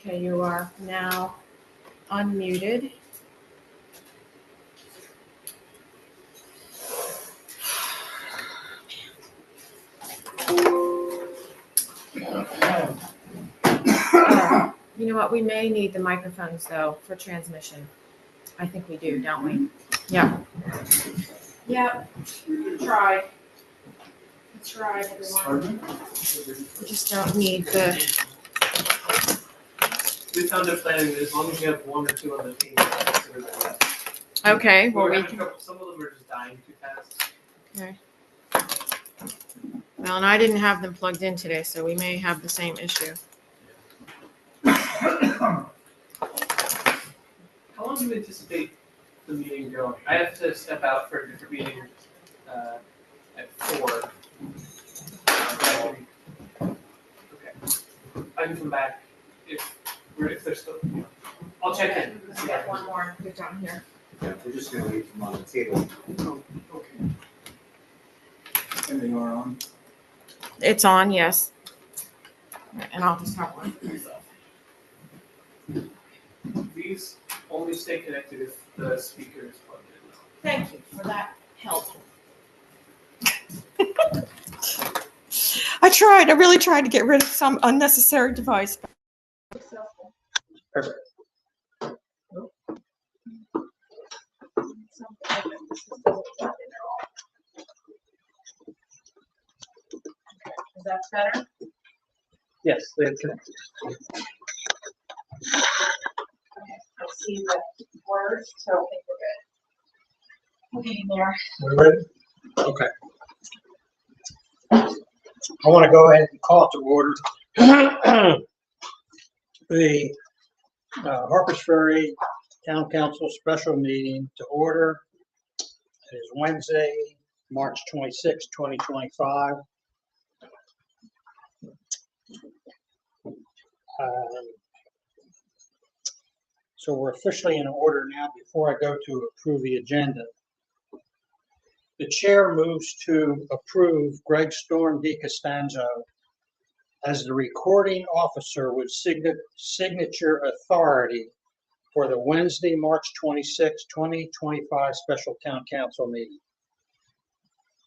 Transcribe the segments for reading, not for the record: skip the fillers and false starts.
Okay, you are now unmuted. You know what? We may need the microphones though for transmission. I think we do, don't we? Yeah. Yeah. Try. Try, everyone. We just don't need the. We found it planning that as long as you have one or two on the team. Okay. Well, We're we having can. trouble. Some of them are just dying too fast. Okay. Well, and I didn't have them plugged in today, so we may have the same issue. How long do you anticipate the meeting going? I have to step out for a different meeting at 4. Okay. I can come back if they're still. I'll check in. Let's get one more. Get down here. Yeah, we're just gonna leave them on the table. Oh, okay. And they are on. It's on, yes. And I'll just have one for myself. These only stay connected if the speaker is plugged in. Thank you for that help. I really tried to get rid of some unnecessary device. Perfect. Is that better? Yes, they have connected. I see the words, so I think we're good. Okay, there. We're ready? Okay. I want to go ahead and call to order the Harpers Ferry Town Council special meeting to order. It is Wednesday, March 26, 2025. So we're officially in order now. Before I go to approve the agenda, the chair moves to approve Greg Storm DiCostanzo as the recording officer with signature authority for the Wednesday, March 26, 2025 special town council meeting.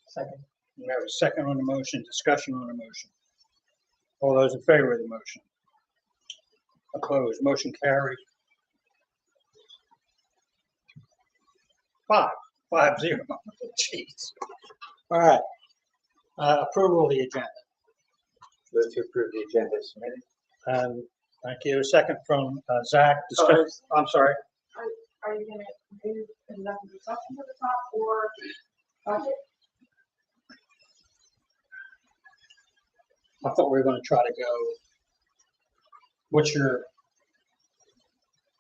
Second. We have a second on the motion, discussion on the motion. All those in favor of the motion? Opposed, motion carries. 5-0. Jeez. All right. Approval of the agenda. Move to approve the agenda as submitted. Thank you. A second from Zach. I'm sorry. Are you gonna do executive session to the top or budget? I thought we were going to try to go. What's your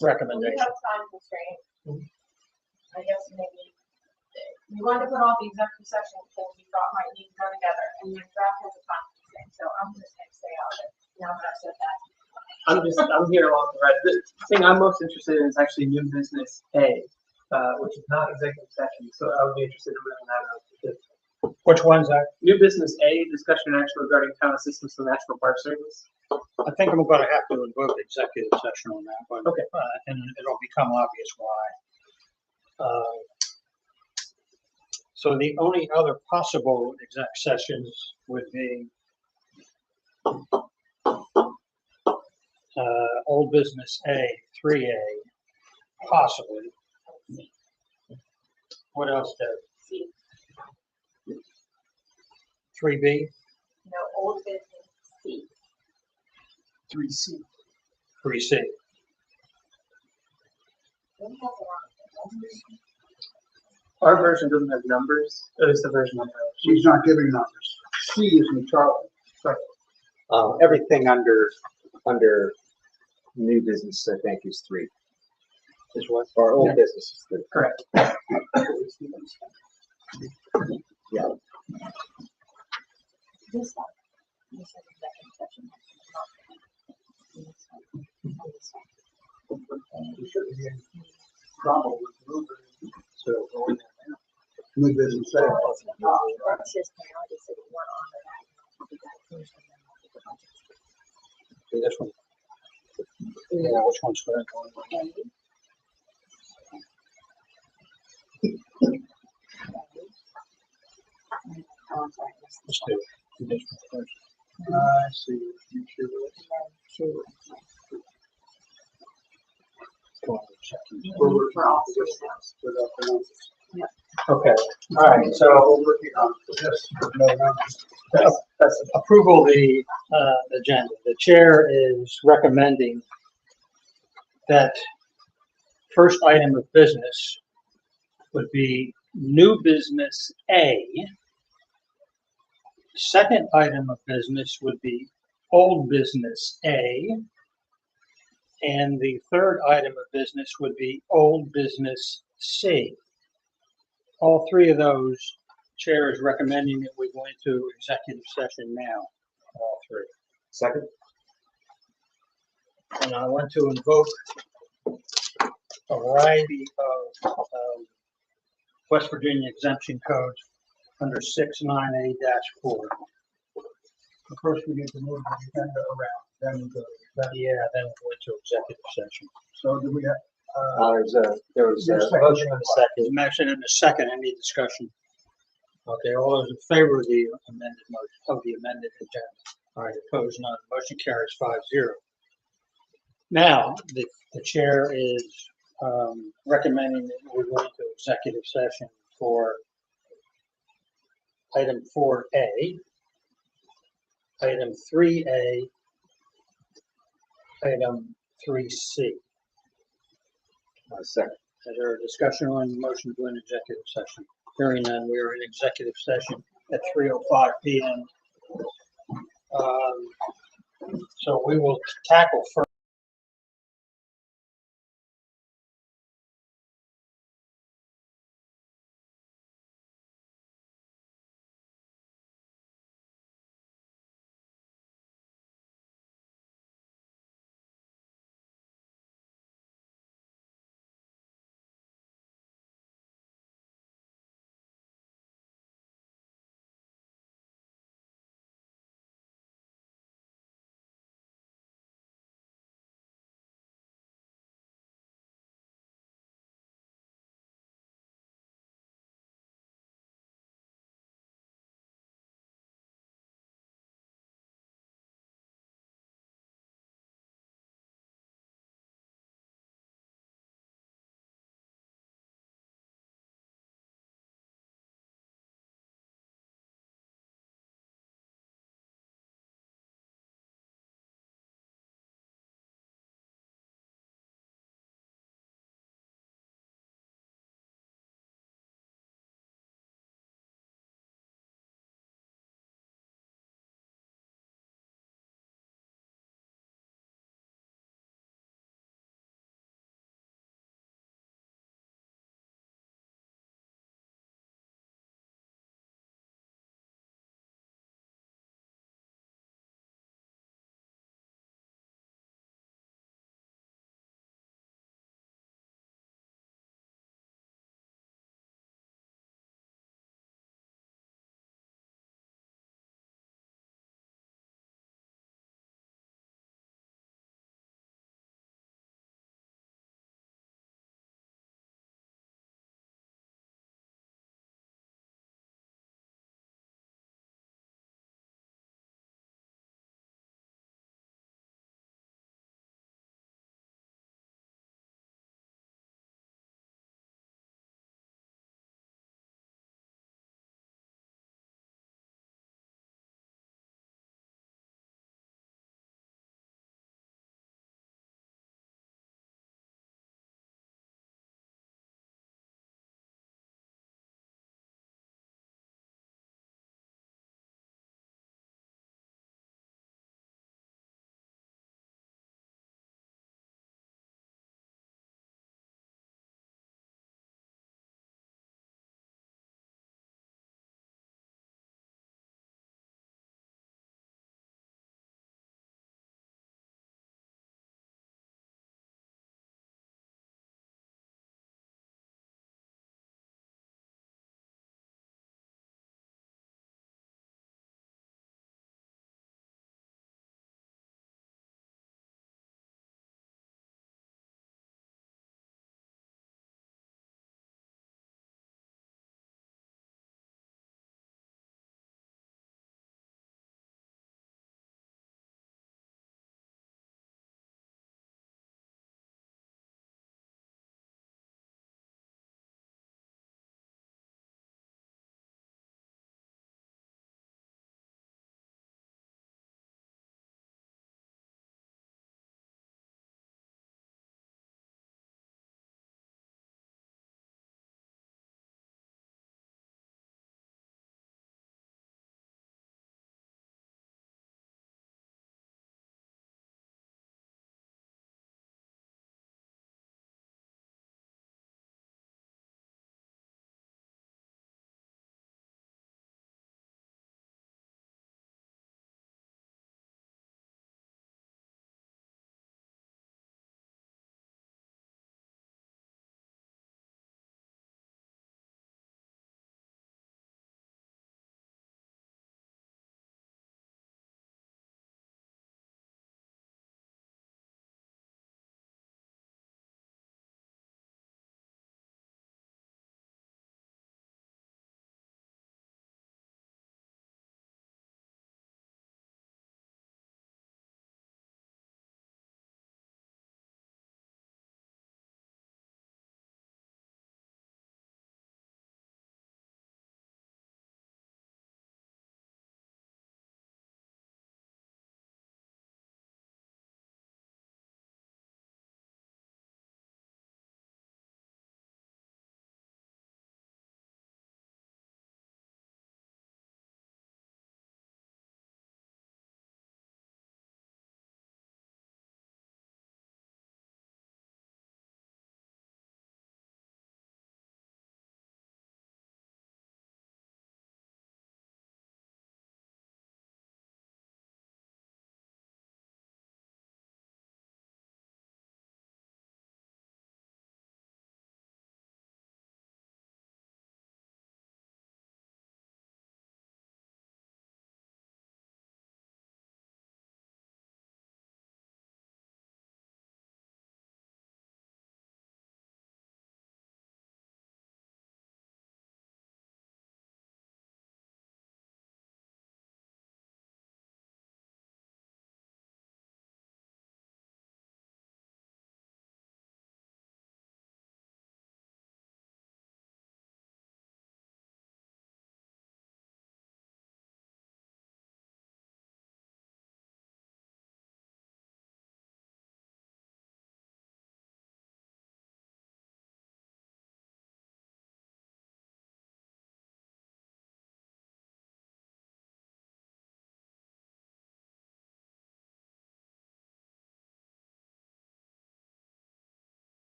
We recommendation? have time constraint. I guess maybe we wanted to put all the executive session things we thought might need to go together, and then draft has a time constraint, so I'm just gonna stay out of it, now that I've said that. I'm here along the right. The thing I'm most interested in is actually new business A, which is not executive session, so I would be interested in moving that out. Which one's that? New business A, discussion and action regarding town assistance to National Park Service. I think I'm going to have to invoke executive session on that one. Okay. And it'll become obvious why. So the only other possible exec sessions would be old business A, 3A, possibly. What else, Deb? 3B? No, old business C. 3C. 3C. We have a lot. Our version doesn't have numbers. At least the version I have. She's not giving numbers. C is in Charlie. Everything under new business, I think, is 3. Is what? Or old Yeah. business is 3. Correct. Yeah. This one. This is executive session. We shouldn't be in trouble with moving. So going there New business. So it's just now, they said we want to honor that. We got to finish them. Okay, this one. Yeah, which one's correct? Oh, I'm sorry. Let's do it. Conditional first. I see. You should. Go on, second. For all three of those. Without penalties. Okay, all right, so We're working on this. No, no. that's approval of the agenda. The chair is recommending that first item of business would be new business A. Second item of business would be old business A. And the third item of business would be old business C. All three of those, chair is recommending that we go into executive session now, all three. Second? And I want to invoke a variety of West Virginia exemption codes under 698-4. First, we need to move the agenda around, then we go. Yeah, then we'll go into executive session. So do we have, There was Your a second. motion and a There's second. a motion and a second, any discussion? Okay, all those in favor of the amended motion, of the amended agenda? All right, opposed, none, motion carries 5-0. Now, the chair is recommending that we go into executive session for item 4A, item 3A, item 3C. Second. Is there a discussion on the motion to go into executive session? Hearing none, we are in executive session at 3:05 PM. So we will tackle first.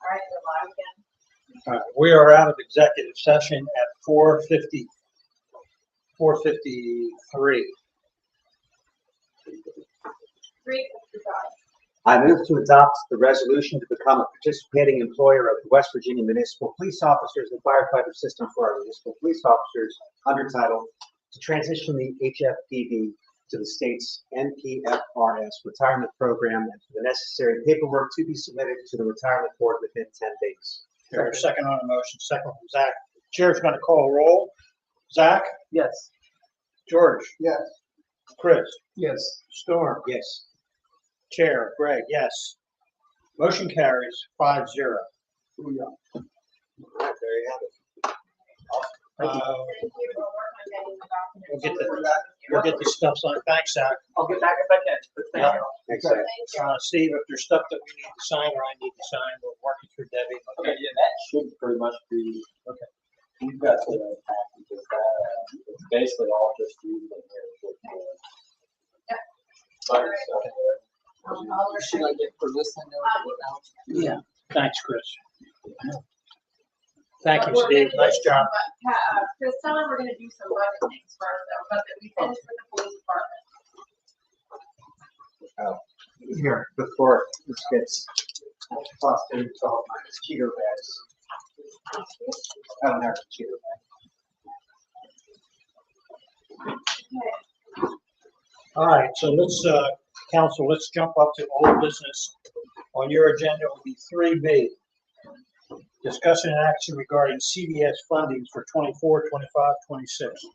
right, we're live again. We are out of executive session at 4:53. 3:55. I move to adopt the resolution to become a participating employer of the West Virginia Municipal Police Officers and Firefighter System for our municipal police officers under title to transition the HFDB to the state's NPFRS retirement program and for the necessary paperwork to be submitted to the retirement board within 10 days. There's a second on the motion, second from Zach. Chair's going to call roll. Zach? Yes. George? Yes. Chris? Yes. Storm? Yes. Chair, Greg, yes. Motion carries 5-0. Booyah. All right, there you have it. Thank you for working on getting the documents. We'll get We'll get this stuff signed. Thanks, Zach. I'll get back if I can. But thank you. Thanks, Zach. Thank you. Steve, if there's stuff that we need to sign or I need to sign, we're working through Debbie. Okay, yeah, that should pretty much be, okay. We've got the package of that, it's basically all just using it here. Yep. Fire stuff there. Should I get for listening? Yeah. Thanks, Chris. Thank you, But we're Steve. gonna Nice do job. some, Chris, tell them we're gonna do some budget things first, though, but that we finished with the police department. Here, before this gets tossed into all my Cheeto bags. I don't have a Cheeto bag. All right, so let's, council, let's jump up to old business. On your agenda will be 3B. Discussion and action regarding CDS fundings for 24, 25, 26.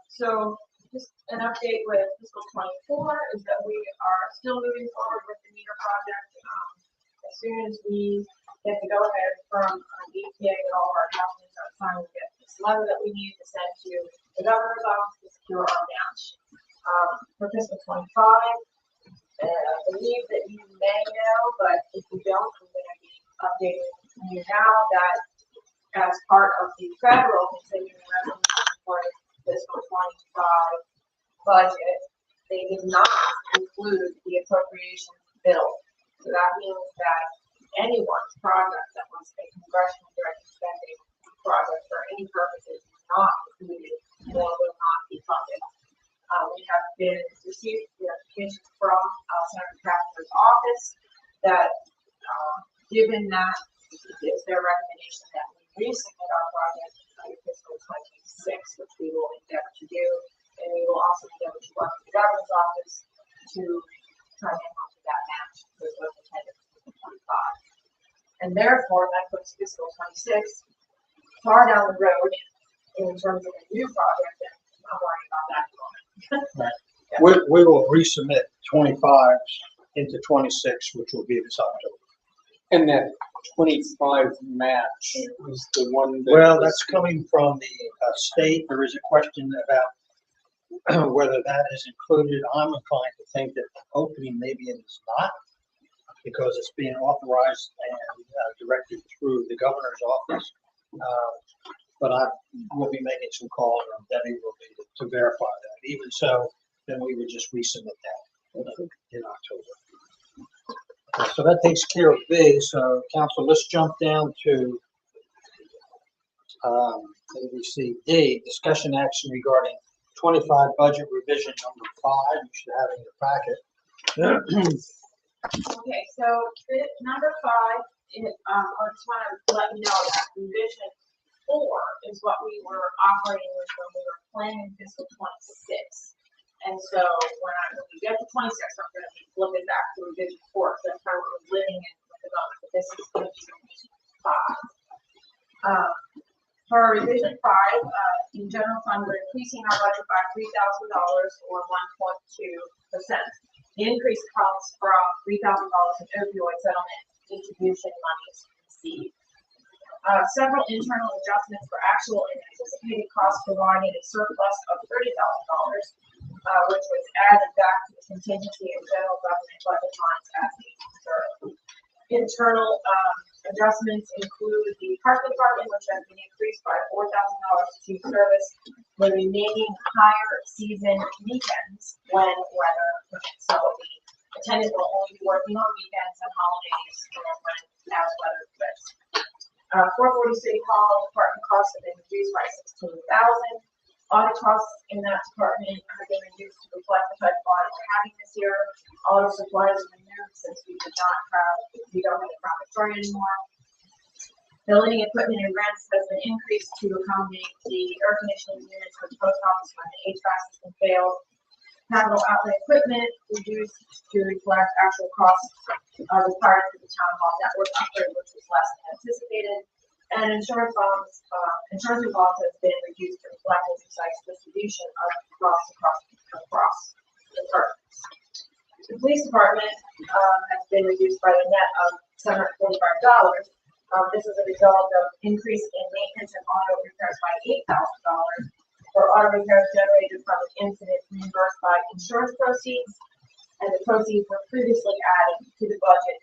So just an update with fiscal 24 is that we are still moving forward with the meter project. As soon as we get the go-ahead from the EPA that all of our documents are signed, we get this letter that we need to send to the governor's office to secure our match. For fiscal 25, I believe that you may know, but if you don't, I'm going to be updating you now that as part of the federal continuing resolution for fiscal 25 budget, they did not include the appropriations bill. So that means that anyone's project that was a congressional directed spending project for any purposes is not included or will not be funded. We have been received notification from Senator Kapler's office that given that it's their recommendation that we resubmit our project under fiscal 26, which we will endeavor to do, and we will also endeavor to work with the governor's office to try to hang on to that match for what was intended for 25. And therefore, that puts fiscal 26 far down the road in terms of a new project, and I'm worrying about that at the moment. We will resubmit 25s into 26, which will be this October. And that 25 match was the one that. Well, that's coming from the state. There is a question about whether that is included. I'm inclined to think that hopefully maybe it is not, because it's being authorized and directed through the governor's office. But I will be making some calls, or Debbie will be to verify that. Even so, then we would just resubmit that in October. So that takes care of B. So council, let's jump down to ABCD, discussion action regarding 25 budget revision number 5. You should have in your packet. Okay, so number 5, I just want to let you know that revision 4 is what we were operating with when we were planning fiscal 26. And so when we get to 26, I'm going to be flipping back to revision 4, so that's how we're living in the moment. But this is going to be revision 5. For revision 5, in general fund, we're increasing our budget by $3,000 or 1.2%. The increase comes from $3,000 in opioid settlement distribution monies received. Several internal adjustments for actual and anticipated costs provided a surplus of $30,000, which was added back to the contingency and general government budget lines as needed reserve. Internal adjustments include the park department, which has been increased by $4,000 to service the remaining higher season weekends when weather permits. So the Attendants will only be working on weekends and holidays and when as weather permits. 440 City Hall department costs have been reduced by $16,000. Audit costs in that department have been reduced to reflect the type of audit we're having this year. Audit supplies are renewed since we don't have a profit story anymore. Building equipment and rents has been increased to accommodate the air conditioning units for the post office when the HVAC system failed. Capital outlay equipment reduced to reflect actual costs required for the town hall network upgrade, which was less than anticipated. And insurance bonds has been reduced to reflect the precise distribution of costs across the departments. The police department has been reduced by a net of $745. This is a result of increase in maintenance and auto repairs by $8,000. For auto repairs generated from an incident reimbursed by insurance proceeds, and the proceeds were previously added to the budget.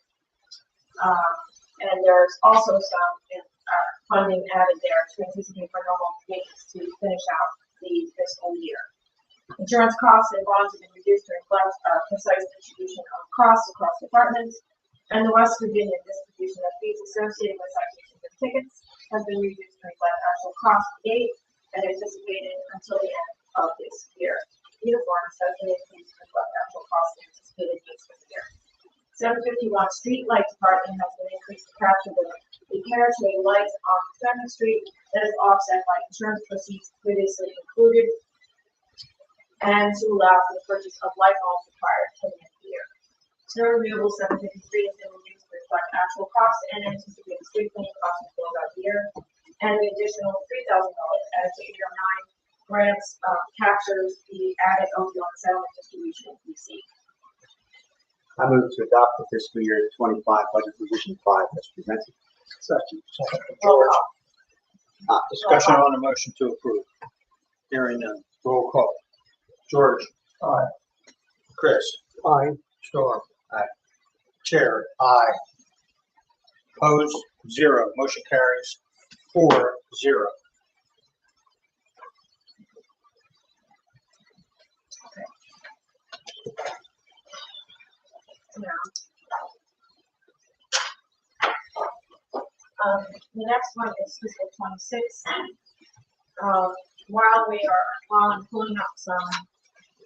And there's also some funding added there to anticipate for normal maintenance to finish out the fiscal year. Insurance costs and bonds have been reduced to reflect precise distribution of costs across departments, and the West Virginia distribution of fees associated with citations and tickets has been reduced to reflect actual cost to date and anticipated until the end of this year. Uniforms have been increased to reflect actual costs anticipated needs for the year. 751 Street Light Department has been increased to capture the repair to a light on 7th Street that is offset by insurance proceeds previously included, and to allow for the purchase of light bulbs required till the end of the year. Snow removal 753 has been reduced to reflect actual costs and anticipated street cleaning costs throughout the year. And the additional $3,000 added to 809 grants captures the added opioid settlement distribution received. I move to adopt the fiscal year 25 budget revision 5 as presented. Second. Roll George, call. discussion on the motion to approve. Hearing none. Roll call. George. Aye. Chris. Aye. Storm. Aye. Chair. Aye. Opposed? 0. Motion carries 4-0. The next one is fiscal 26. While I'm pulling up some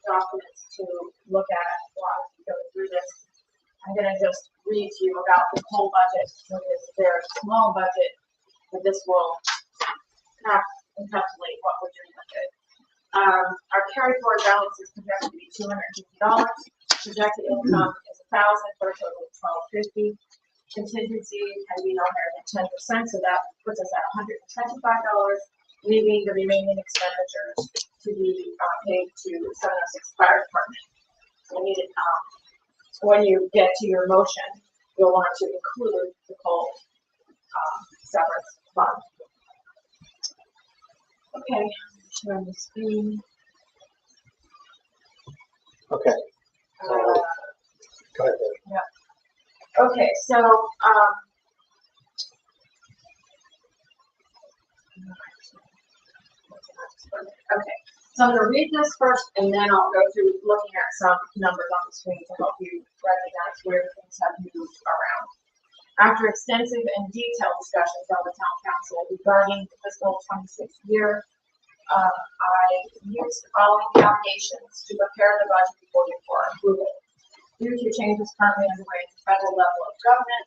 documents to look at while we go through this, I'm going to just read to you about the whole budget. So it's a very small budget, but this will encapsulate what we're doing with it. Our carry forward balance is projected to be $250. Projected income is $1,000 for a total of $1,250. Contingency can be no higher than 10%, so that puts us at $125, leaving the remaining expenditures to be paid to 706 Fire Department. So we need it, when you get to your motion, you'll want to include the whole severance fund. Okay, share the screen. Okay. Go ahead. Yeah. Okay, so okay, so I'm going to read this first, and then I'll go through looking at some numbers on the screen to help you recognize where things have moved around. After extensive and detailed discussions on the town council regarding the fiscal 26 year, I used the following foundations to prepare the budget before you for approval. Due to changes currently underway at the federal level of government,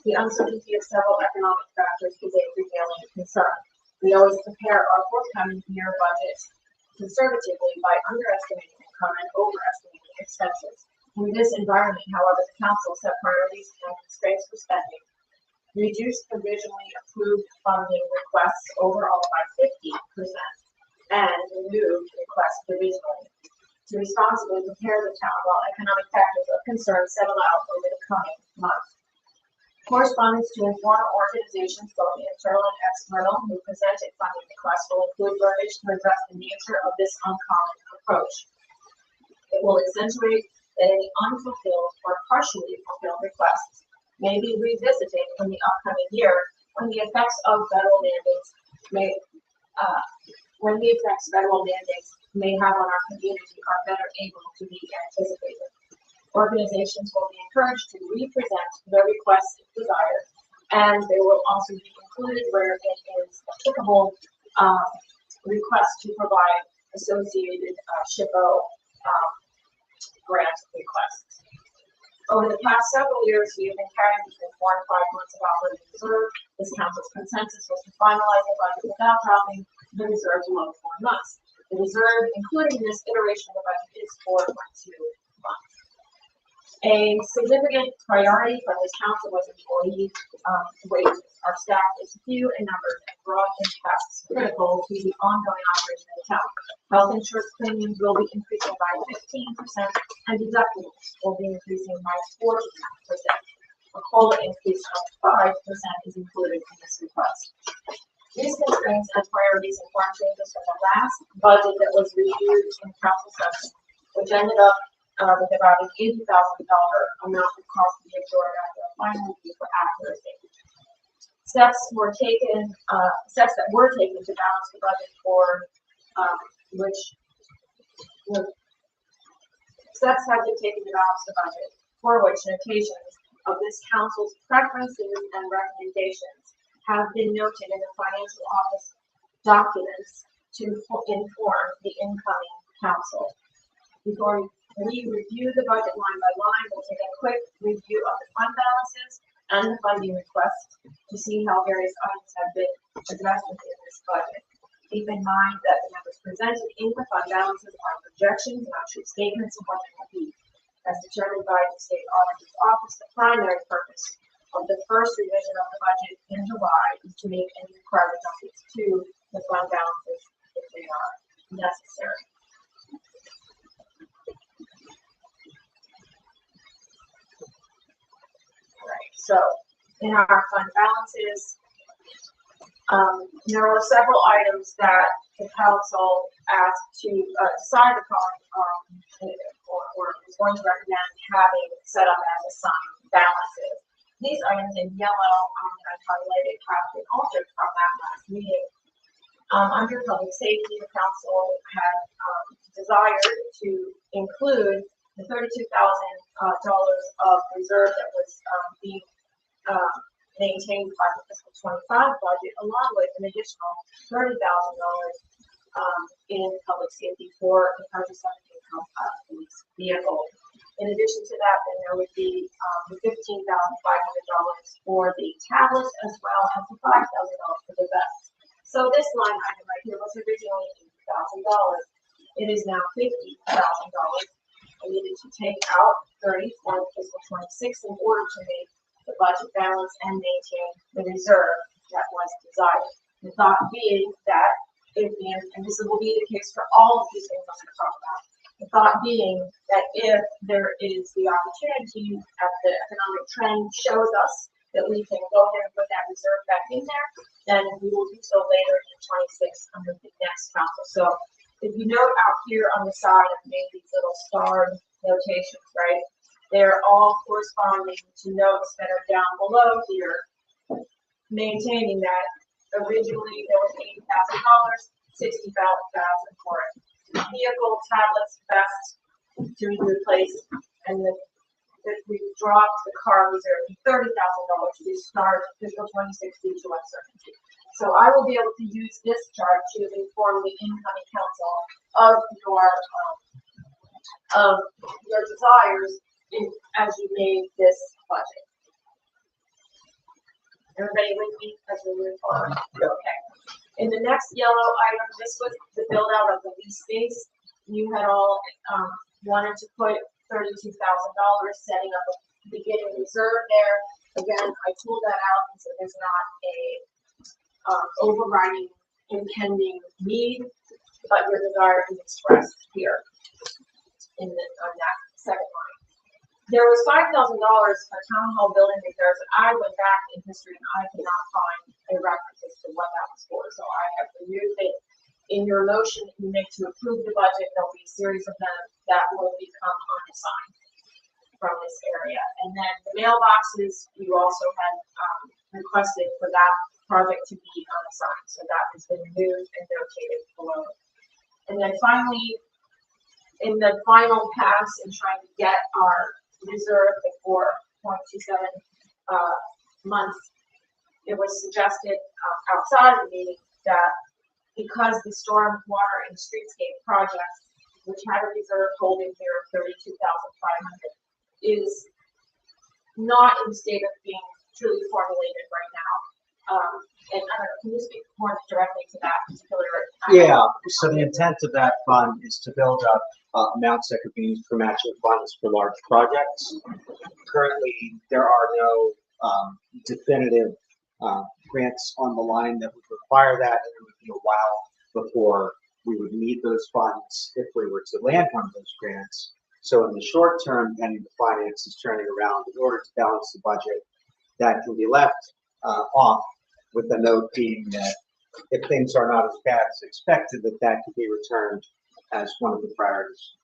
the uncertainty of several economic factors is a prevailing concern. We always prepare our forthcoming year budget conservatively by underestimating income and overestimating expenses. In this environment, however, the council set priorities and constraints for spending, reduced provisionally approved funding requests overall by 50%, and removed requests provisionally to responsibly prepare the town while economic factors of concern settle out over the coming months. Correspondence to inform organizations, both internal and external, who presented funding requests will include verbiage to address the nature of this uncommon approach. It will accentuate that any unfulfilled or partially fulfilled requests may be revisited in the upcoming year when the effects of federal mandates may have on our community are better able to be anticipated. Organizations will be encouraged to represent their requests if desired, and they will also be included where it is applicable, requests to provide associated SHPO grant requests. Over the past several years, we have been carrying between 4 and 5 months of operating reserve. This council's consensus was to finalize the budget without dropping the reserve below 4 months. The reserve, including this iteration of the budget, is 4.2 months. A significant priority for this council was employee wages. Our staff is few in numbers and broad impacts critical to the ongoing operation of the town. Health insurance premiums will be increasing by 15%, and deductibles will be increasing by 14%. A COLA increase of 5% is included in this request. These constraints and priorities inform changes from the last budget that was reviewed in council session, which ended up with about an $80,000 amount of cost to be absorbed after a final review for accuracy. Steps that were taken to balance the budget for which notations of this council's preferences and recommendations have been noted in the financial office documents to inform the incoming council. Before we review the budget line by line, we'll take a quick review of the fund balances and the funding requests to see how various items have been addressed within this budget. Keep in mind that the numbers presented in the fund balances are projections, not true statements of what they will be. As determined by the state auditor's office, the primary purpose of the first revision of the budget in July is to make any required adjustments to the fund balances if they are necessary. So, in our fund balances, there were several items that the council asked to decide upon, or was going to recommend having set up as assigned balances. These items in yellow that I highlighted have been altered from that last meeting. Under public safety, the council had desired to include the $32,000 of reserve that was being maintained by the fiscal 25 budget, along with an additional $30,000 in public safety for the purchase of a new police vehicle. In addition to that, then there would be the $15,500 for the tablets, as well as the $5,000 for the vest. So this line item right here was originally $80,000. It is now $50,000. I needed to take out 30 for fiscal 26 in order to make the budget balance and maintain the reserve that was desired. The thought being that and this will be the case for all of these things I'm going to talk about. The thought being that if there is the opportunity, as the economic trend shows us, that we can go ahead and put that reserve back in there, then we will do so later in 26 under the next council. So if you note out here on the side, I've made these little starred notations, right? They're all corresponding to notes that are down below here, maintaining that originally there was $80,000, $60,000 for it. Vehicle, tablets, vest to be replaced, and we dropped the car reserve to $30,000 to start fiscal 26 due to uncertainty. So I will be able to use this chart to inform the incoming council of your desires as you made this budget. Everybody with me as we move forward? Okay. In the next yellow item, this was the build out of the lease space. You had all wanted to put $32,000, setting up a beginning reserve there. Again, I pulled that out so there's not a overriding impending need, but your desire is expressed here on that second line. There was $5,000 for town hall building repairs, and I went back in history and I could not find a reference as to what that was for. So I have removed it. In your motion you make to approve the budget, there'll be a series of them that will become unassigned from this area. And then the mailboxes, you also had requested for that project to be unassigned. So that has been removed and notated below. And then finally, in the final pass in trying to get our reserve the 4.27 months. It was suggested outside of the meeting that because the storm water and streetscape projects, which had a reserve holding here of 32,500, is not in the state of being truly formulated right now. And I don't know, can you speak more directly to that particular? Yeah, so the intent of that fund is to build up amounts that could be used for matching funds for large projects. Currently, there are no definitive grants on the line that would require that, and it would be a while before we would need those funds if we were to land one of those grants. So in the short term, pending the finances turning around, in order to balance the budget, that can be left off, with the note being that if things are not as bad as expected, that can be returned as one of the priorities.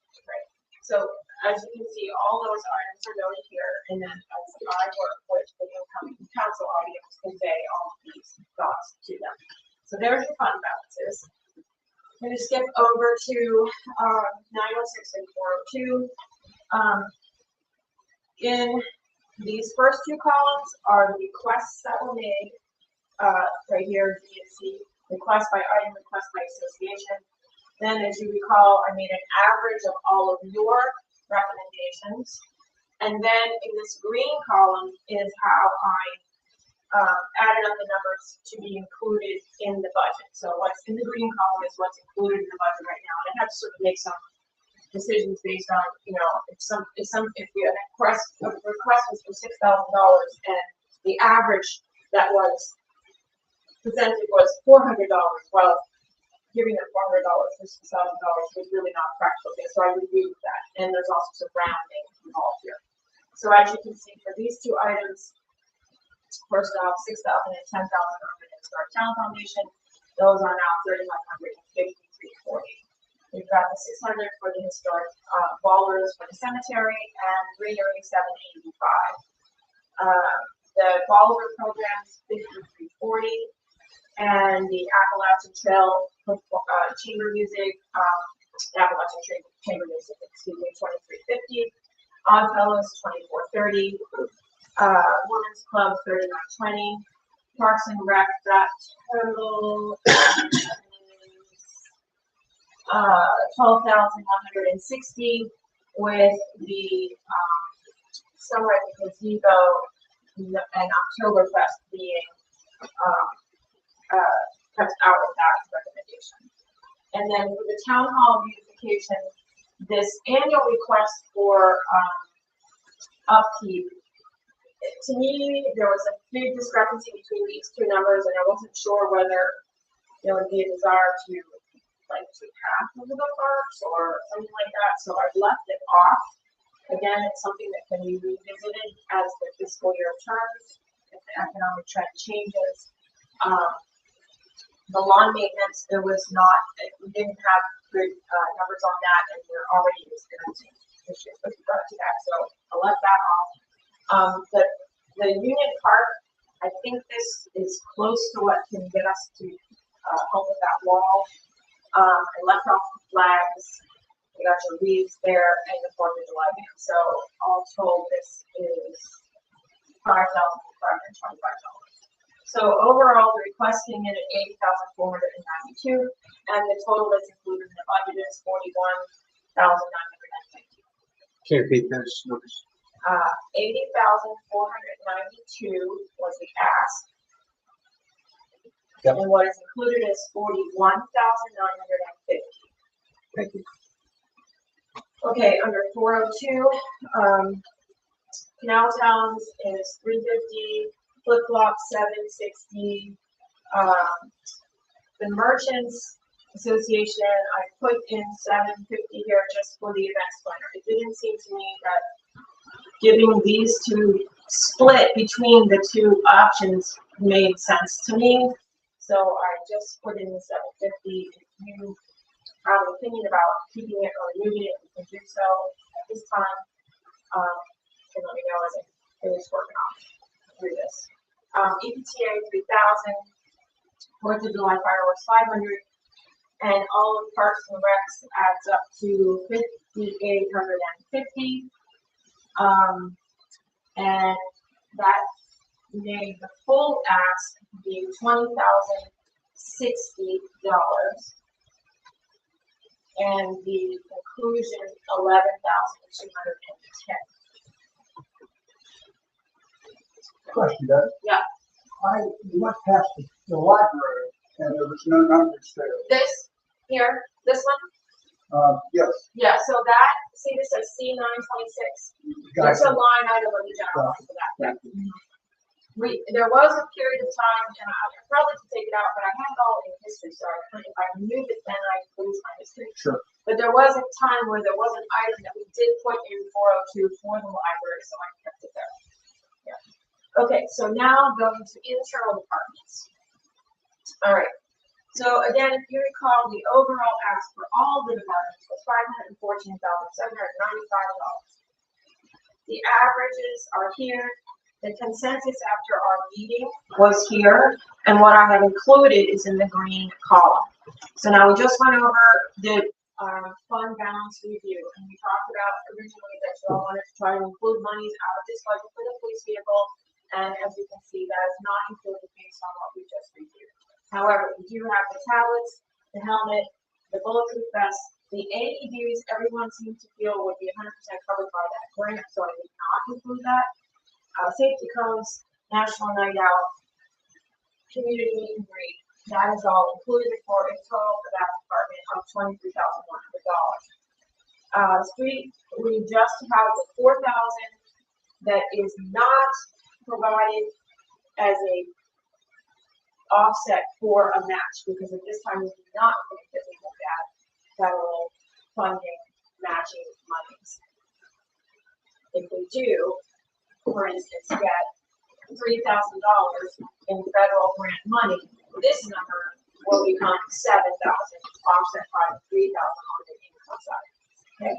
So as you can see, all those items are noted here, and then as I work with the incoming council audience, convey all of these thoughts to them. So there's your fund balances. I'm going to skip over to 906 and 402. In these first two columns are the requests that were made right here, B and C, request by item, request by association. Then, as you recall, I made an average of all of your recommendations. And then in this green column is how I added up the numbers to be included in the budget. So what's in the green column is what's included in the budget right now. And I have to sort of make some decisions based on, you know, if the request was for $6,000 and the average that was presented was $400, well, giving them $400 for $6,000 was really not practical. So I reviewed that, and there's also some rounding involved here. So as you can see, for these two items, first off, $6,000 and $10,000 on the Historic Town Foundation. Those are now $3,500 and $5,340. We've got the $600 for the historic ballers for the cemetery and $387.85. The baller programs $5,340, and the Appalachian Trail chamber music, Appalachian chamber music, excuse me, $2,350. Oddfellows $2,430. Women's Club $39.20. Parks and Rec, that total is $12,160, with the Summer at the Gazebo and Oktoberfest being kept out of that recommendation. And then for the town hall beautification, this annual request for upkeep, to me, there was a big discrepancy between these two numbers, and I wasn't sure whether there would be a desire to like take half of the parks or something like that. So I've left it off. Again, it's something that can be revisited as the fiscal year turns, if the economic trend changes. The lawn maintenance, there was not, we didn't have good numbers on that, and we're already experiencing issues with regard to that. So I left that off. The Union Park, I think this is close to what can get us to help with that wall. I left off the flags. We got your wreaths there and the 4th of July band. So all told, this is $5,525. So overall, the request came in at $80,492, and the total that's included in the budget is $41,950. Can you repeat those numbers? 80,492 was the ask. Yep. And what is included is 41,950. Thank you. Okay, under 402, Canal Towns is 350, Flip Flop 760. The Merchants Association, I put in 750 here just for the events planner. It didn't seem to me that giving these two split between the two options made sense to me. So I just put in the 750. If you have an opinion about keeping it or removing it, you can do so at this time. And let me know as I finish working on through this. EPTA 3,000, 4th of July fireworks 500, and all of Parks and Recs adds up to 5,850. And that made the full ask be $20,060, and the conclusion $11,210. Question, Doug. Yeah. I went past the library and there was no numbers there. This here, this one, Yes, yeah. So that, see, this says C926. It's a gotcha. line item of the general fund for that. Thank you. There was a period of time, and I probably could take it out, but I have it all in history, so if I remove it, then I lose my history. Sure. But there was a time where there was an item that we did put in 402 for the library, so I kept it there. Yeah. Okay, so now going to internal departments. All right. So again, if you recall, the overall ask for all the departments was $514,795. The averages are here. The consensus after our meeting was here, and what I have included is in the green column. So now we just went over the fund balance review, and we talked about originally that you all wanted to try to include monies out of this budget for the police vehicle, and as you can see, that is not included based on what we just reviewed. However, we do have the tablets, the helmet, the bulletproof vest, the AEDs. Everyone seems to feel would be 100% covered by that grant, so I did not include that. Safety cones, national night out, community meet and greet. That is all included for a total for that department of $23,100. Street, we just have the $4,000 that is not provided as a offset for a match, because at this time we do not think that we will get federal funding matching monies. If we do, for instance, get $3,000 in federal grant money, this number will become $7,000, offset by the $3,000 on the income side. Okay.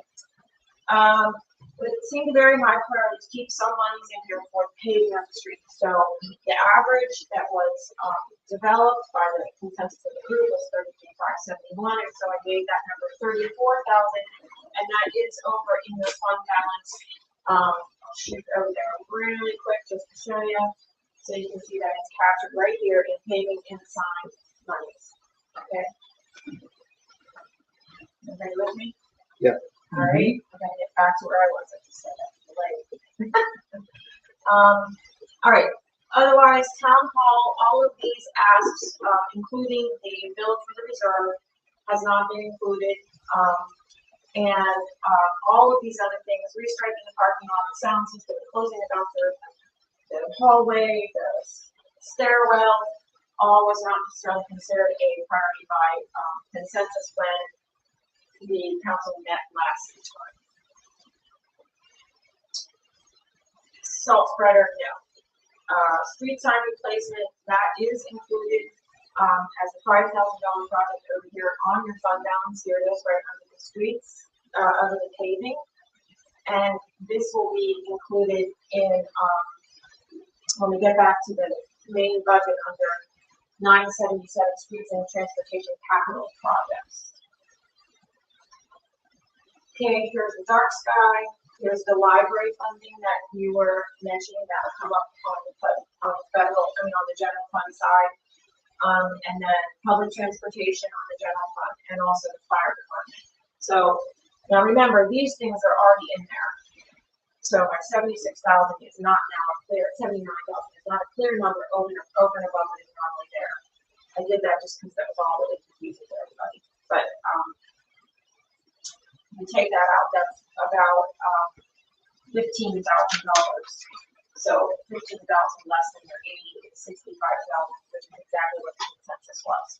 But it seemed a very high priority to keep some monies in here for paving of the street. So the average that was developed by the consensus of the group was $33,571, and so I gave that number $34,000, and that is over in the fund balance. I'll shoot over there really quick just to show you, so you can see that it's captured right here in paving and sign monies. Okay. Everybody with me? Yeah. All right. I'm gonna get back to where I was. I just said that. Right. All right. Otherwise, town hall, all of these asks, including the bill for the reserve, has not been included. And all of these other things, restriping the parking lot, the sound system, closing the dumpster, the hallway, the stairwell, all was not necessarily considered a priority by consensus when the council met last time. Salt spreader, no. Street sign replacement, that is included as a $5,000 project over here on your fund balance. Here it is right under the streets, under the paving. And this will be included in, when we get back to the main budget under 977 streets and transportation capital projects. Okay, here's the dark sky. Here's the library funding that you were mentioning that will come up on the federal, on the general fund side. And then public transportation on the general fund, and also the fire department. So now remember, these things are already in there. So my 76,000 is not now a clear, 79,000 is not a clear number over and above what is normally there. I did that just because that was all really confusing to everybody. But you take that out, that's about $15,000. So 15,000 less than your 80 is 65,000, which is exactly what the consensus was.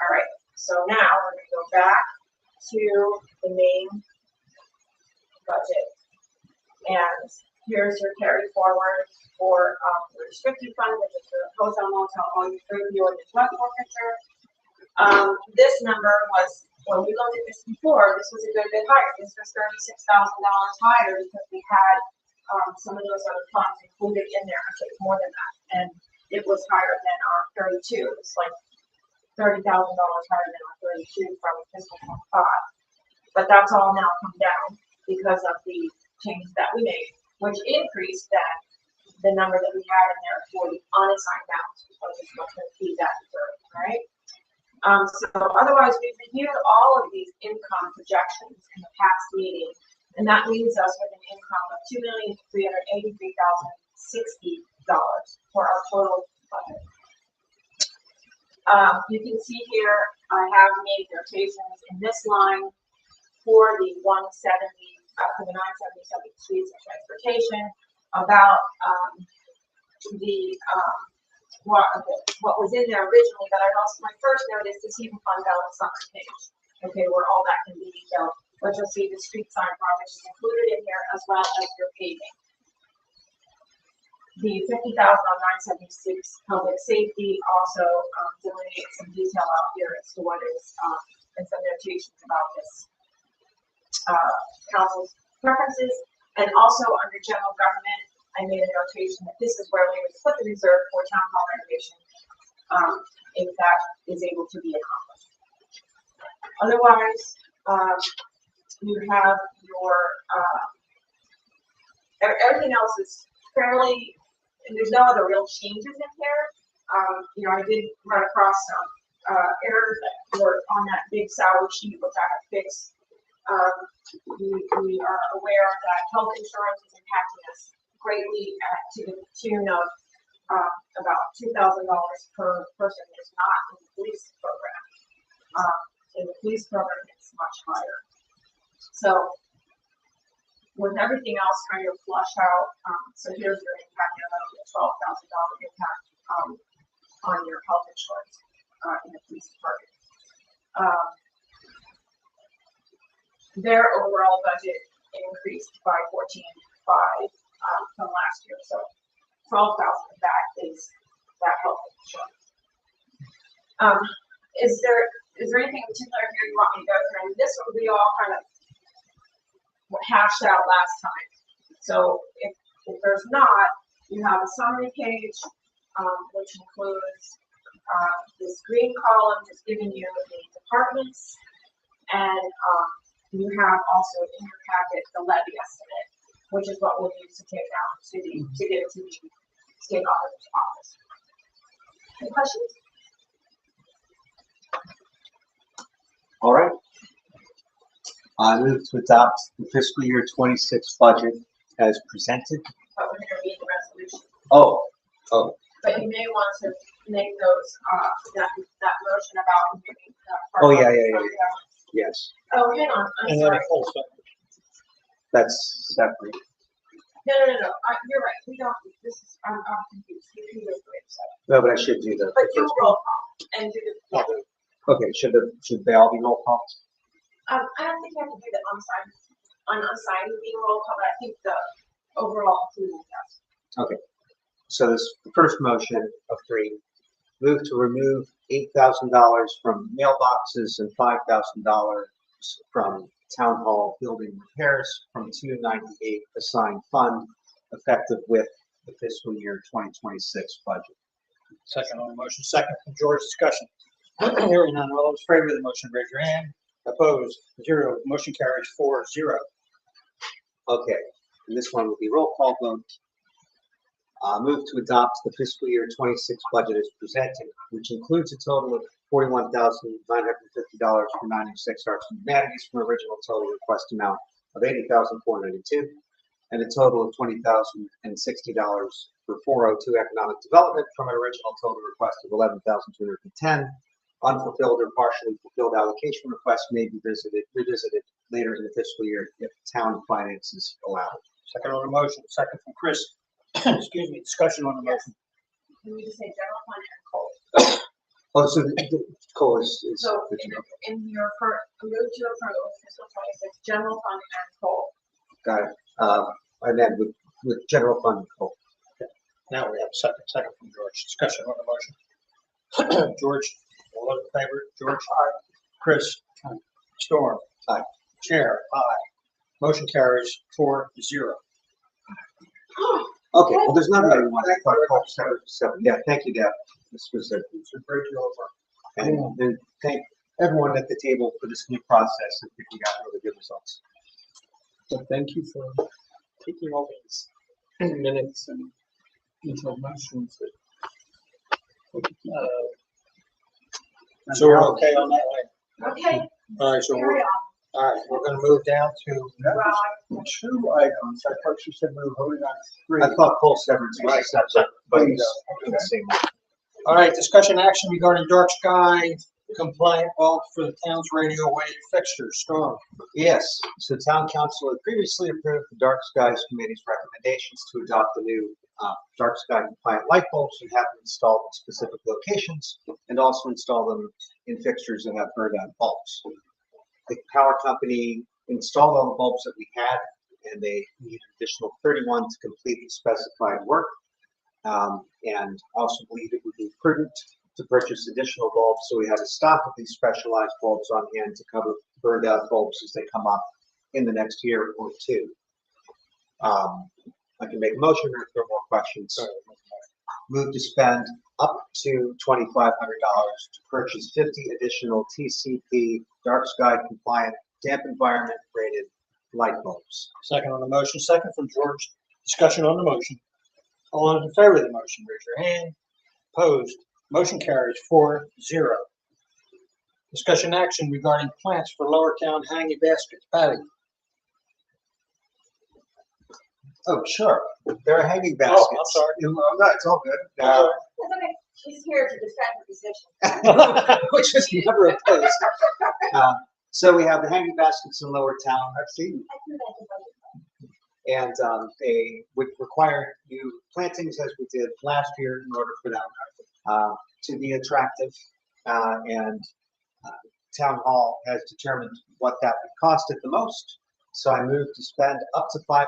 All right, so now we're going to go back to the main budget, and here's your carry forward for the restricted fund, which is your hotel, motel, all your food, your drug forfeiture. This number was, when we looked at this before, this was a good bit higher. This was $36,000 higher because we had some of those other funds included in there. Actually, it's more than that, and it was higher than our 32. It's like $30,000 higher than our 32 from fiscal 25. But that's all now come down because of the changes that we made, which increased the number that we had in there for the unassigned balance, which is what the feedback reserve, right? So otherwise, we've reviewed all of these income projections in the past meeting, and that leaves us with an income of $2,383,060 for our total budget. You can see here, I have made notations in this line for the 170, for the 977 streets and transportation about what was in there originally, but I also, my first note is to see the fund balance on the page. Okay, where all that can be detailed, but you'll see the street sign project is included in here as well as your paving. The 50,000 on 976 public safety also delineates some detail out here as to what is, and some notations about this council's preferences. And also under general government, I made a notation that this is where we would put the reserve for town hall renovation, if that is able to be accomplished. Otherwise, you have your, everything else is fairly, and there's no other real changes in here. You know, I did run across some errors that were on that big salary sheet, which I have fixed. We are aware that health insurance is impacting us greatly to the tune of about $2,000 per person who is not in the police program. In the police program, it's much higher. So with everything else kind of flush out, so here's your impact of the $12,000 impact on your health insurance in the police department. Their overall budget increased by 14.5 from last year, so 12,000 of that is that health insurance. Is there anything in particular here you want me to go through? And this one we all kind of hashed out last time. So if there's not, you have a summary page, which includes this green column just giving you the departments, and you have also in your packet the levy estimate, which is what we'll use to take down to get to the state auditor's office. Any questions? All right. I move to adopt the fiscal year 26 budget as presented. But we're going to read the resolution. Oh, But you may want to make those that motion about moving that. Oh, yeah. Yes, Oh, hang on. I'm And then sorry. a full second. that's separate. No. You're right. We don't. This is. I'm confused. You can go through it. So. No, but I should do the But do first roll one. call and do the. Yeah. Okay, should they all be roll calls? I don't think you have to do the unsigned being roll call, but I think the overall approval, yes. So this, the first motion of three, move to remove $8,000 from mailboxes and $5,000 from town hall building repairs from 298 assigned fund, effective with the fiscal year 2026 budget. Second on the motion, second from George, discussion. Hearing none, all those in favor of the motion, raise your hand. Opposed, 0. Motion carries 4-0. Okay, and this one will be roll call vote. Move to adopt the fiscal year 26 budget as presented, which includes a total of $41,950 for 96 arts and humanities from original total request amount of $80,492, and a total of $20,060 for 402 economic development from an original total request of $11,210. Unfulfilled or partially fulfilled allocation requests may be revisited later in the fiscal year if town finances allow it. Second on the motion, second from Chris. Excuse me, discussion on the motion. Can we just say general fund and coal? Oh, so the COLA is. So in your move to approve fiscal 26 general fund and coal. Got it. And then with general fund COLA. Now we have a second from George. Discussion on the motion. George, all those in favor? George? Aye. Chris? Aye. Storm? Aye. Chair? Aye. Motion carries 4-0. Okay, well, there's none that I want to. Yeah, thank you, Deb. This was a great deal of work. And thank everyone at the table for this new process. I think we got really good results. So thank you for taking all these minutes and detailed motions. So we're okay on that one? Okay, All right, so carry we're, on. all right, we're gonna move down to, That was two items. I thought you said we were voting on three. I thought coal severance was a separate, but Bingo. it's the same. all right, discussion action regarding dark sky compliant bulbs for the town's radio wave fixtures. Storm. Yes, so town council had previously approved the Dark Skies Committee's recommendations to adopt the new dark sky compliant light bulbs and have them installed in specific locations and also install them in fixtures that have burned out bulbs. The power company installed all the bulbs that we had and they need an additional 31 to complete the specified work. And also believe it would be prudent to purchase additional bulbs, so we have a stock of these specialized bulbs on hand to cover burned out bulbs as they come up in the next year or two. I can make a motion or if there are more questions. Move to spend up to $2,500 to purchase 50 additional TCP dark sky compliant damp environment rated light bulbs. Second on the motion, second from George. Discussion on the motion. All those in favor of the motion, raise your hand. Opposed? Motion carries 4-0. Discussion action regarding plants for Lower Town hanging baskets. Patty. Oh, sure. There are hanging Oh, baskets. I'm sorry. No, it's all good. That's okay. She's here to defend her position. Which was never opposed. So we have the hanging baskets in Lower Town. I've seen. And they would require new plantings as we did last year in order for them to be attractive. And Town Hall has determined what that would cost at the most. So I moved to spend up to $500 to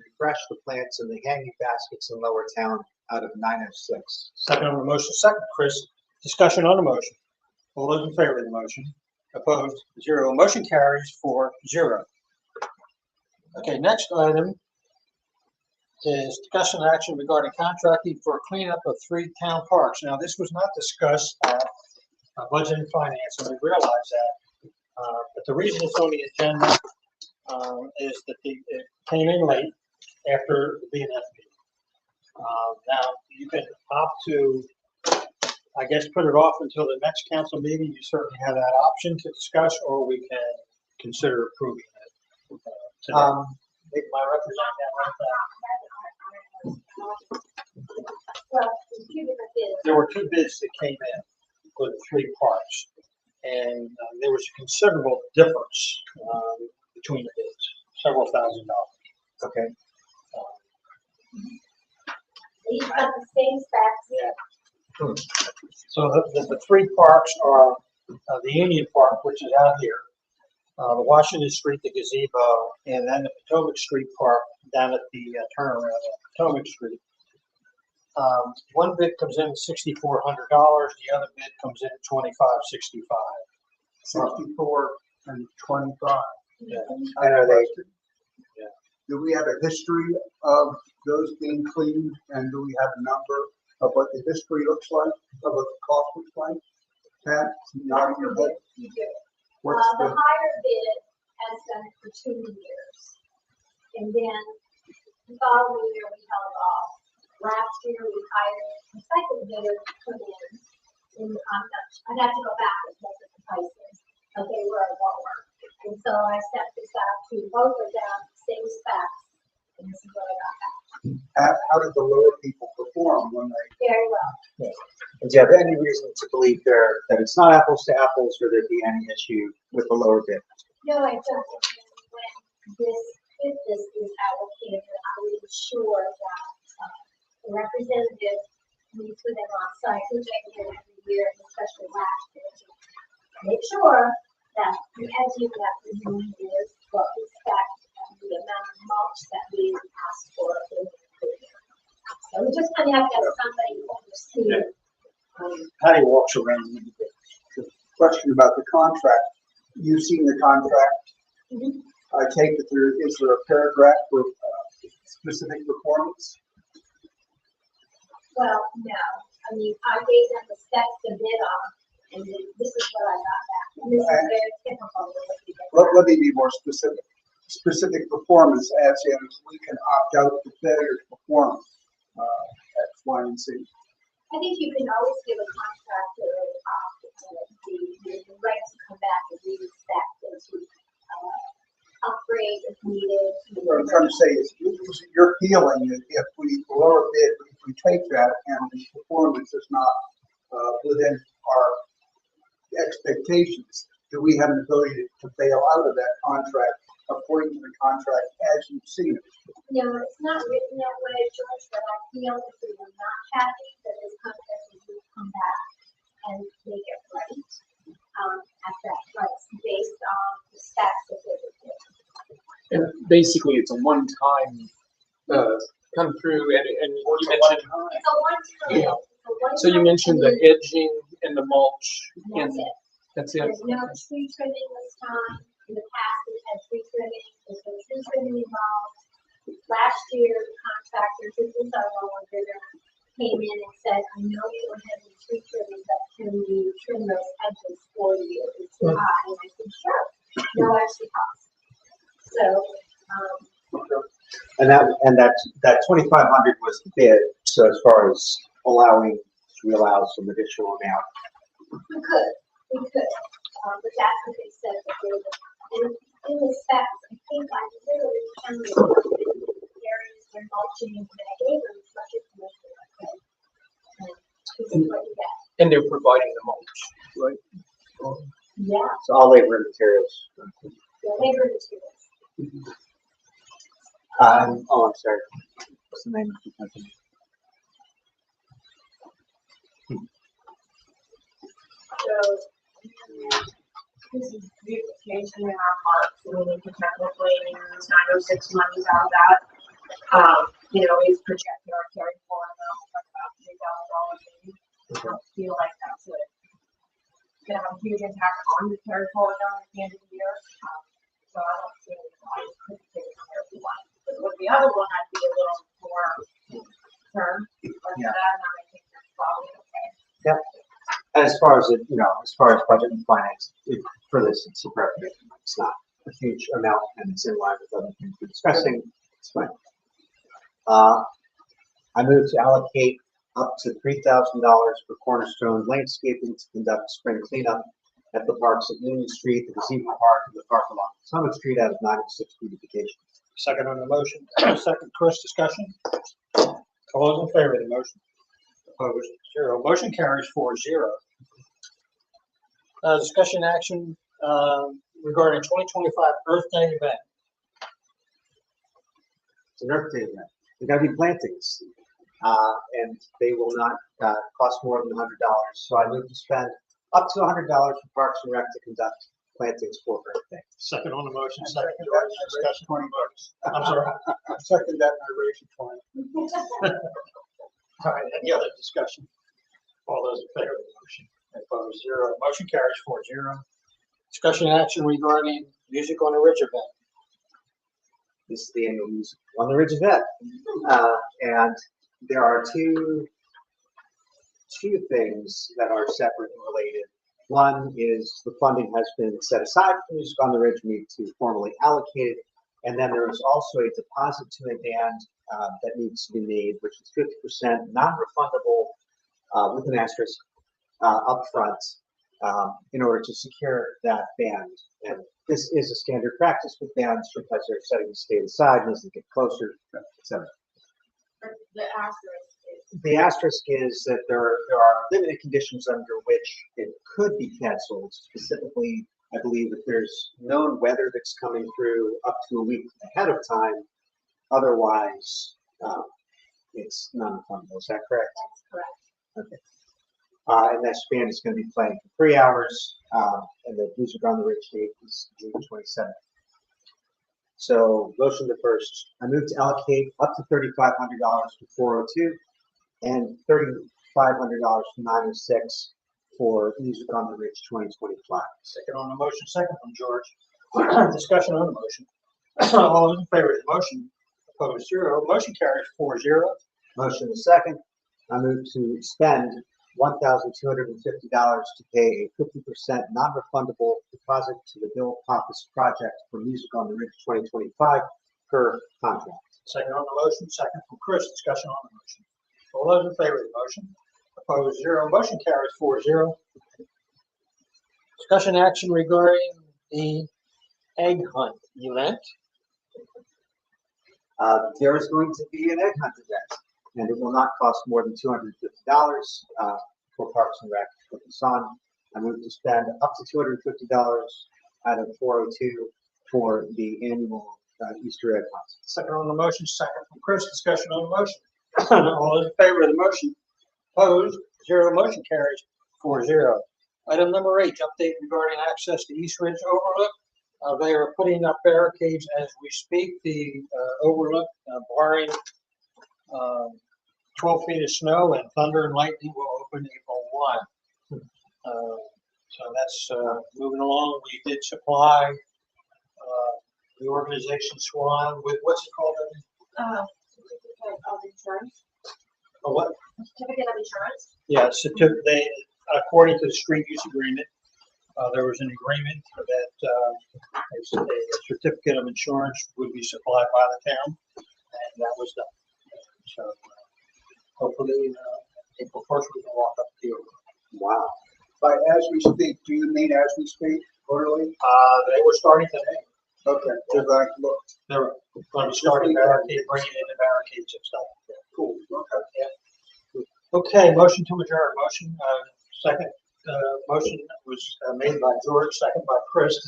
refresh the plants in the hanging baskets in Lower Town out of 906. Second on the motion, second. Chris. Discussion on the motion. All those in favor of the motion? Opposed? 0. Motion carries 4-0. Okay, next item is discussion action regarding contracting for cleanup of 3 town parks. Now, this was not discussed at Budget and Finance, and we realize that. But the reason it's on the agenda is that it came in late after the BNF meeting. Now, you can opt to, I guess, put it off until the next council meeting. You certainly have that option to discuss, or we can consider approving it today. Make my representative. There were 2 bids that came in for the 3 parks, and there was a considerable difference between the bids, several $1,000s. Okay. These are the same specs. So the 3 parks are the Union Park, which is out here, the Washington Street, the gazebo, and then the Potomac Street Park down at the turnaround on Potomac Street. One bid comes in at $6,400. The other bid comes in at $2,565. 64 and 25. Yeah. And are they, Do we have a history of those being cleaned, and do we have a number of what the history looks like, of what the cost looks like? Pat, nodding your head. You do. What's The the, higher bid has done it for 2 years. And then the following year we held off. Last year we hired the second bidder to come in the contract. I'd have to go back and look at the prices, but they were lower. And so I sent this out to both of them, same specs, and this is what I got back. how did the lower people perform when they, Very well. and do you have any reason to believe that it's not apples to apples or there'd be any issue with the lower bid? No, I don't. When if this is allocated, I will ensure that the representative meets with them on site, which I do every year, especially last year, to make sure that the edging that we're doing is what we expect and the amount of mulch that we ask for. So we just kind of have to have somebody oversee it. Patty walks around. question about the contract? You've seen the contract. Mhm. I take it is there a paragraph for specific performance? Well, no, I mean, I gave them the specs to bid on, and then this is what I got back. And this is very typical. of what we get. Let me be more specific. specific performance, as in we can opt out the failure to perform, X, Y, and Z. I think you can always give a contractor, the right to come back and re-inspect and to, upgrade if needed. What I'm trying to say is, you're feeling that if we lower bid, if we take that and the performance is not within our expectations, do we have an ability to bail out of that contract according to the contract as you've seen it? No, it's not written that way, George, but I feel if we were not happy that this contract would come back and make it right, at that price, based on the specs that they were given. And basically, it's a one-time come through, and you mentioned. It's a one-time, Yeah. it's a one-time. So you mentioned the thing. edging and the mulch. That's And it. that's it. There's no tree trimming this time. In the past, we've had tree trimming, there's no tree trimming involved. Last year, the contractor, this is our lower bidder, came in and said, I know you don't have any tree trimming, but can you trim those hedges for you? It's too high. And I said, sure, no extra cost. So, And that 2,500 was the bid, so as far as allowing, we allow some additional amount. we could, but that's what they said that they were. And in the specs, I think I literally determined areas where mulching and I gave them as much information as I could. And this is what you get. And they're providing the mulch, right? Yeah, So all labor and materials. the labor materials. I'm sorry. What's the name of the company? So, this is beautification in our parks, and we need to technically use 906 monies out of that. We've projected our carry forward amount of about $3,000. I don't feel like that's gonna have a huge impact on the carry forward amount at the end of the year. So I don't see any why we couldn't take it from there if we want. But with the other one, I'd be a little more concerned, but Yeah. that, I think that's probably okay. Yep. As far as as far as budget and finance, for this, it's appropriate. It's not a huge amount, and it's in line with other things we're discussing. It's fine. I move to allocate up to $3,000 for Cornerstone Landscaping to conduct spring cleanup at the parks at Union Street, the Gazebo Park, and the park along Summit Street out of 906 beautification. Second on the motion. Second, Chris, discussion? All those in favor of the motion? Opposed? 0. Motion carries 4-0. Discussion action regarding 2025 Earth Day event. It's an Earth Day event. There gotta be plantings, and they will not cost more than $100. So I move to spend up to $100 for Parks and Rec to conduct plantings for Earth Day. Second on the motion. Second, George, discussion. 20 bucks. I'm sorry. I second that, and I raise it 20. All right, any other discussion? All those in favor of the motion? Opposed? 0. Motion carries 4-0. Discussion action regarding Music on the Ridge event. This is the annual Music on the Ridge event. And there are two things that are separate and related. One is the funding has been set aside for Music on the Ridge. We need to formally allocate it. And then there is also a deposit to a band that needs to be made, which is 50% non-refundable with an asterisk upfront in order to secure that band. And this is a standard practice with bands because they're setting the state aside and as they get closer, etc. The asterisk is. The asterisk is that there are limited conditions under which it could be canceled. Specifically, I believe if there's known weather that's coming through up to a week ahead of time. Otherwise, it's non-refundable. Is that correct? That's correct. Okay. And that band is going to be playing for 3 hours, and the Music on the Ridge date is June 27th. So, motion to first. I move to allocate up to $3,500 for 402 and $3,500 for 906 for Music on the Ridge 2025. Second on the motion. Second from George. Discussion on the motion. All those in favor of the motion? Opposed? 0. Motion carries 4-0. Motion is second. I move to spend $1,250 to pay a 50% non-refundable deposit to the Bill Pappas Project for Music on the Ridge 2025 per contract. Second on the motion, second from Chris, discussion on the motion. All those in favor of the motion? Opposed, 0. Motion carries 4-0. Discussion action regarding the egg hunt event. There is going to be an egg hunt event, and it will not cost more than $250 for Parks and Rec to put this on. I move to spend up to $250 out of 402 for the annual Easter egg hunt. Second on the motion, second from Chris, discussion on the motion. All those in favor of the motion? Opposed, 0. Motion carries 4-0. Item number 8, update regarding access to East Ridge Overlook. They are putting up barricades as we speak. The overlook, barring 12 feet of snow and thunder and lightning, will open April 1. So that's moving along. We did supply the organization Swan with, what's it called? Certificate of insurance. A what? Certificate of insurance. Yes, they, according to the street use agreement, there was an agreement that a certificate of insurance would be supplied by the town, and that was done. So hopefully, April 1st, we can walk up the overlook. Wow. By as we speak, do you mean as we speak, orderly? They were starting today. Okay, because I looked. They were going to start a barricade, bringing in the barricades and stuff. Cool, okay. Okay, motion to adjourn. Motion, second, motion was made by George, second by Chris.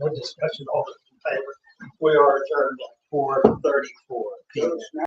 No discussion, all those in favor. We are adjourned at 4:34 p.m.